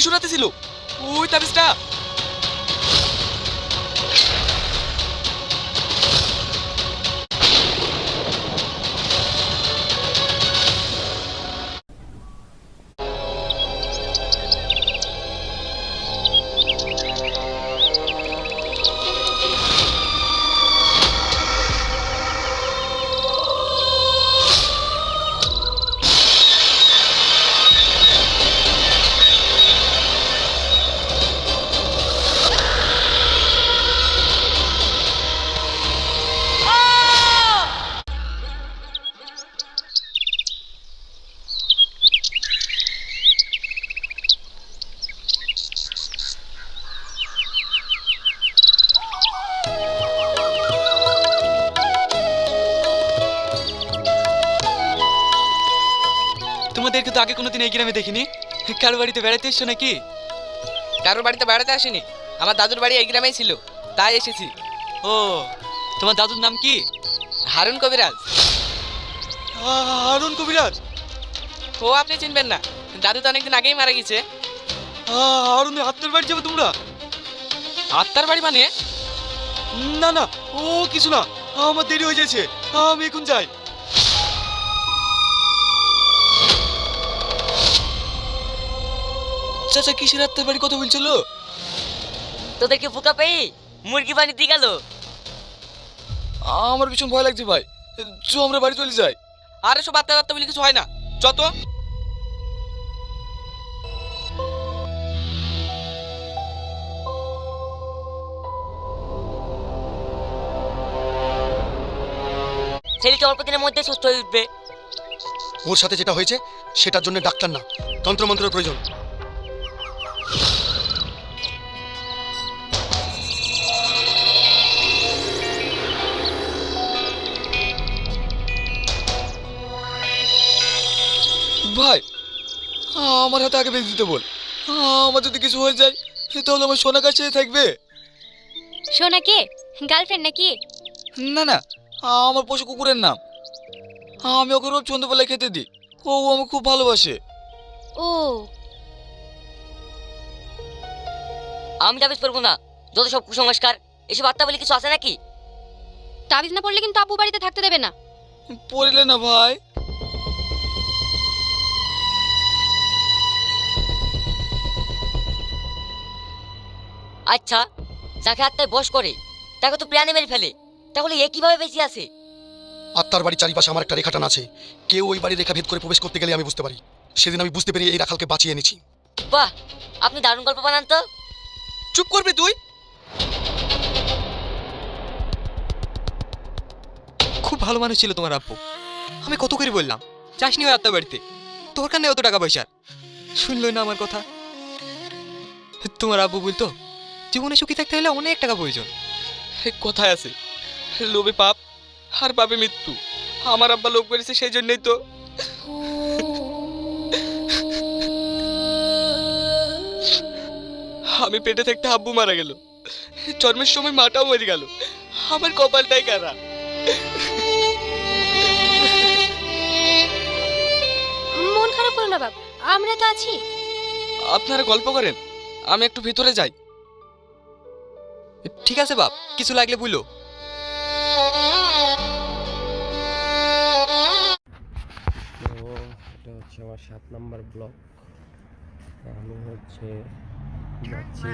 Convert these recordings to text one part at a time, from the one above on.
ভীষণ রাতে ছিল ওই তাবিজটা। তোমাদেরকে তো আগে কোনোদিন এই গ্রামে দেখিনি। কারো বাড়িতে বেড়াতে এসছো নাকি? কারোর বাড়িতে বেড়াতে আসিনি, আমার দাদুর বাড়ি এই গ্রামেই ছিল, তাই এসেছি। ও, তোমার দাদুর নাম কি? হারুন কবিরাজ। হারুন কবিরাজ? ও আপনি চিনবেন না, দাদু তো অনেকদিন আগেই মারা গেছে। হারুনের আত্মার বাড়ি যাবে তোমরা? আত্মার বাড়ি মানে? না না, ও কিছু না, আমার দেরি হয়ে যাচ্ছে, আমি এখন যাই। চাচা কিসের আত্মার বাড়ি কথা বলছিল? তোদেরকে বোকা পেয়ে মুরগি বানিয়ে দিয়ে গেল। আমার ভীষণ ভয় লাগছে ভাই, চো আমরা বাড়ি চলে যাই। আর এসব আত্মা আত্মা বলে কিছু হয় না, যত। ছেলেটি অল্প দিনের মধ্যে সুস্থ হয়ে উঠবে। ওর সাথে যেটা হয়েছে সেটার জন্য ডাক্তার না, তন্ত্রমন্ত্রের প্রয়োজন। ভাই আমার হাতে আগে বেঁধে দিতে বল, আমার যদি কিছু হয়ে যায় তাহলে আমার সোনা কাছে থাকবে। সোনা কে? গার্লফ্রেন্ড নাকি? না না, আমার পশু কুকুরের নাম। আমি ওকে রোজ সন্ধ্যেবেলায় খেতে দিই, ও আমাকে খুব ভালোবাসে। ও, আমি তাবিজ পড়বো না, যত সব কুসংস্কার। এসব আত্মা বলে কিছু আছে নাকি? তাবিজ না পড়লে কিন্তু আপু বাড়িতে থাকতে দেবে না। পড়লে না ভাই। আচ্ছা, যাকে আত্মায় বশ করে তাকে তো প্রাণে মেরে ফেলে, তাহলে এ কিভাবে বেঁচে আছে? আত্মার বাড়ির চারিপাশে আমার একটা রেখা টানা আছে, কেউ ওই বাড়ির রেখা ভেদ করে প্রবেশ করতে গেলে আমি বুঝতে পারি। সেদিন আমি বুঝতে পেরে এই রাখালকে বাঁচিয়ে এনেছি। বাহ, আপনি দারুণ গল্প বানান তো। চুপ করবি তুই? খুব ভালো মানুষ ছিল তোমার আব্বু। আমি কত করে বললাম যাসনি ওই আত্মা বাড়িতে, তোর কানে অত টাকা পয়সার। শুনলই না আমার কথা। তোমার আব্বু বলতো জীবনে সুখী থাকতে হলে অনেক টাকা প্রয়োজন। কোথায় আছে লোভে পাপ আর পাপে মৃত্যু। আমার আব্বা লোভ করেছে, সেই জন্যই তো। আমি পেটে থাকতে আব্বু মারা গেল, জন্মের সময় মাটাও মরে গেল, আমার কপালটাই খারাপ। মন খারাপ করো না বাপ, আমরা তো আছি। আপনারা গল্প করেন, আমি একটু ভিতরে যাই। ঠিক আছে বাপ, কিছু লাগলে বলো। তো এটা হচ্ছে আমার 7 নম্বর ব্লক। আমি হচ্ছে যাচ্ছি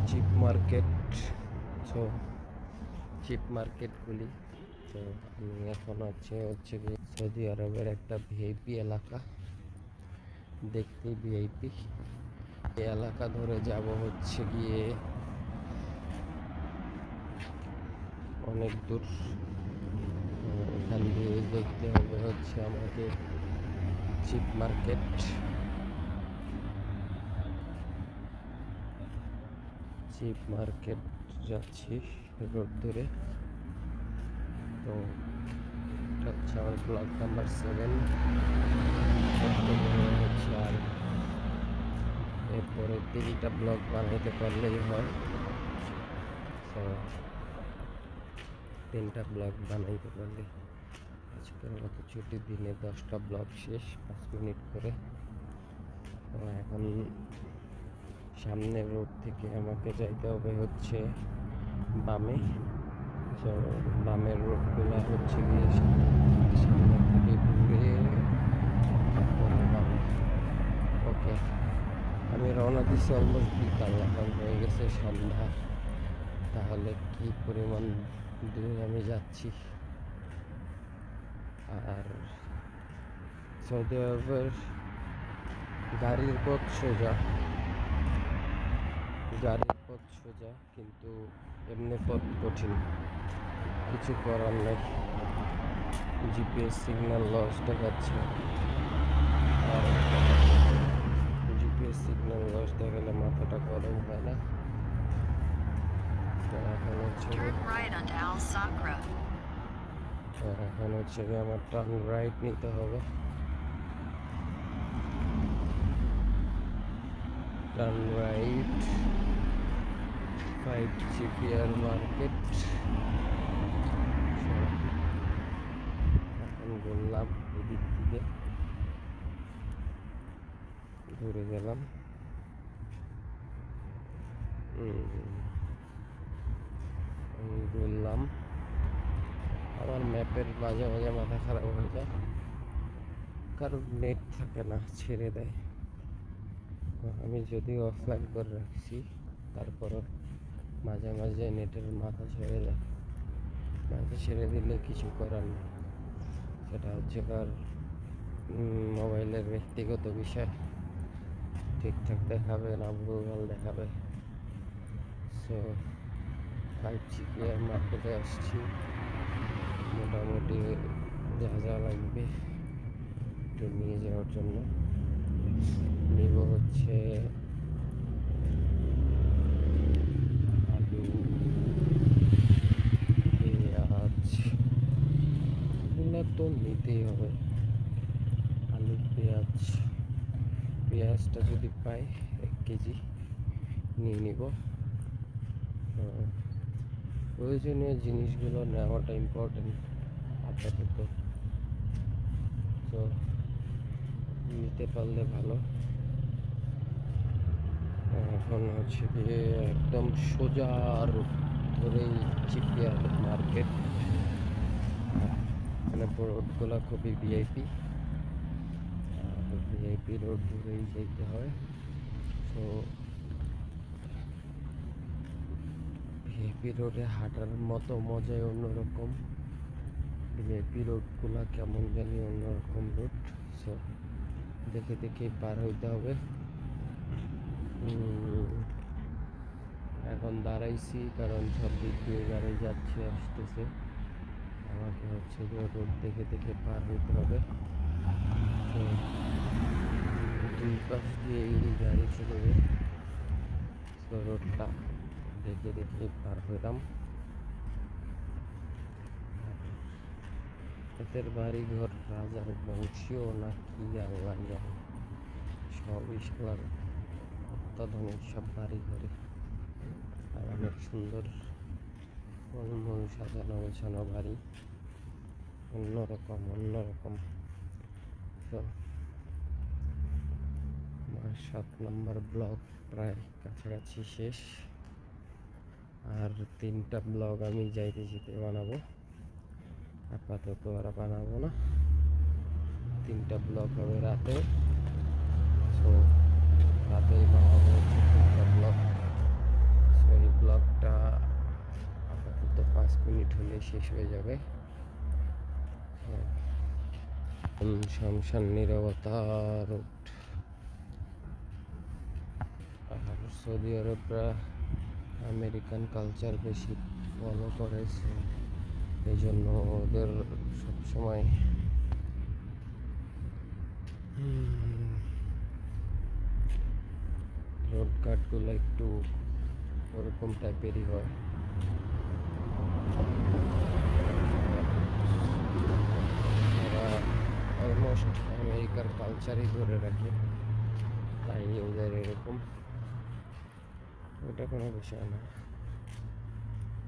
চিপ মার্কেট। তো চিপ মার্কেটগুলি, তো আমি এখন হচ্ছে কি সৌদি আরবের একটা ভিআইপি এলাকা, দেখতেই ভিআইপি। এই এলাকা ধরে যাব হচ্ছে গিয়ে অনেক দূর। এখান দিয়ে দেখতে হবে হচ্ছে আমাকে চিপ মার্কেট। চিপ মার্কেট যাচ্ছি রোড ধরে। তো এটা হচ্ছে আমার ব্লক নাম্বার 7। হচ্ছে আর এরপরে 3টা ব্লক বানাইতে পারলেই হয়। তো 3টা ব্লক বানাইতে পারলে আজকের মতো ছুটির দিনে 10টা ব্লগ শেষ 5 মিনিট করে। তো এখন সামনের রোড থেকে আমাকে যাইতে হবে হচ্ছে বামে। তো বামের রোডগুলো হচ্ছে গিয়ে সামনে থেকে ঘুরে তারপরে বামে। ওকে, আমি রওনা দিচ্ছি অলমোস্ট বিকাল, এখন হয়ে গেছে সন্ধ্যা। তাহলে কি পরিমাণ দূর আমি যাচ্ছি। আর সৌদি আরবের গাড়ির পথ সোজা, কিন্তু এমনি পথ কঠিন, কিছু করার নাই। জিপিএস সিগন্যাল লস দেখাচ্ছে, আর জিপিএস সিগন্যাল লস দেখালে মাথাটা গরম হয় না। তো এখন হচ্ছে আমার টার্ন রাইট নিতে হবে। Turn right 5 GPR market. এখন বললাম এদিক থেকে ঘুরে গেলাম। বললাম আমার ম্যাপের মাঝে মাঝে মাথা খারাপ হয়ে যায়, কারণ নেট থাকে না, ছেড়ে দেয়। আমি যদিও অফলাইন করে রাখছি, তারপরও মাঝে মাঝে নেটের মাথা ছেড়ে যায়। মাথা ছেড়ে দিলে কিছু করার নেই, সেটা হচ্ছে কার মোবাইলের ব্যক্তিগত বিষয়। ঠিকঠাক দেখাবে না ভুলভাল দেখাবে। সো 5 GPR মার্কেটে আসছি। মোটামুটি যা যা লাগবে একটু নিয়ে যাওয়ার জন্য নিব হচ্ছে আলু, পেঁয়াজ, এগুলো তো নিতেই হবে। আলু, পেঁয়াজটা যদি পাই 1 কেজি নিয়ে নিব। প্রয়োজনীয় জিনিসগুলো নেওয়াটা ইম্পর্টেন্ট আপাতত, তো নিতে পারলে ভালো। এখন হচ্ছে গিয়ে একদম সোজা রোড ধরেই জিপিআর মার্কেট। মানে রোডগুলো খুবই ভিআইপি, ভিআইপি রোড ধরেই যেতে হয়। তো ভিআইপি রোডে হাঁটার মতো মজাই অন্যরকম। ভিআইপি রোডগুলো কেমন জানি অন্যরকম রোড। সো দেখে দেখে পার হইতে হবে। এখন দাঁড়াইছি কারণ সব দিক দিয়ে গাড়ি যাচ্ছে আসতেছে, আমাকে হচ্ছে যে রোড দেখে দেখে পার হইতে হবে। তো দুই পাশ দিয়ে এই গাড়ি চলবে, তো রোডটা দেখে দেখে পার হইলাম। এদের বাড়ি ঘর রাজার বংশীয় না কি আল্লাহ জানে, সবই শালার অত্যাধুনিক সব বাড়ি ঘরে, আর অনেক সুন্দর মূল সাজানো গোছানো বাড়ি, অন্যরকম। তো আমার 7 নম্বর ব্লগ প্রায় কাছাকাছি শেষ। আর 3টা ব্লগ আমি যাইতে যেতে বানাবো, আপাতত আর বানাবো না। 3টা ব্লগ হবে রাতে। সো রাতেই বানাবো 3টা ব্লগ। সো এই ব্লগটা আপাতত 5 মিনিট হলে শেষ হয়ে যাবে। শামশান নীরবতা রোড। আর সৌদি আরবরা আমেরিকান কালচার বেশি ফলো করেছে, এই জন্য ওদের সবসময় রোড কাটগুলো একটু ওরকম টাইপেরই হয়। ওরা অলমোস্ট আমেরিকার কালচারই ধরে রাখে, তাই ওদের এরকম। ওটা কোনো বিষয় না,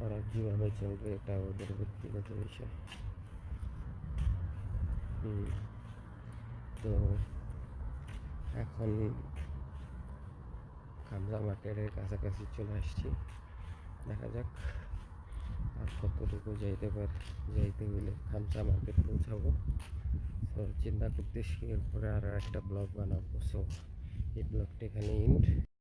ওরা কীভাবে চলবে এটা ওদের ব্যক্তিগত বিষয়। তো এখন খামসা মার্কেটের কাছাকাছি চলে আসছি, দেখা যাক আর কতটুকু যাইতে হইলে খামসা মার্কেট পৌঁছাবো। তো চিন্তা করতেছি এরপরে আরও একটা ব্লগ বানাবো। সো এই ব্লগটা এখানে এন্ড।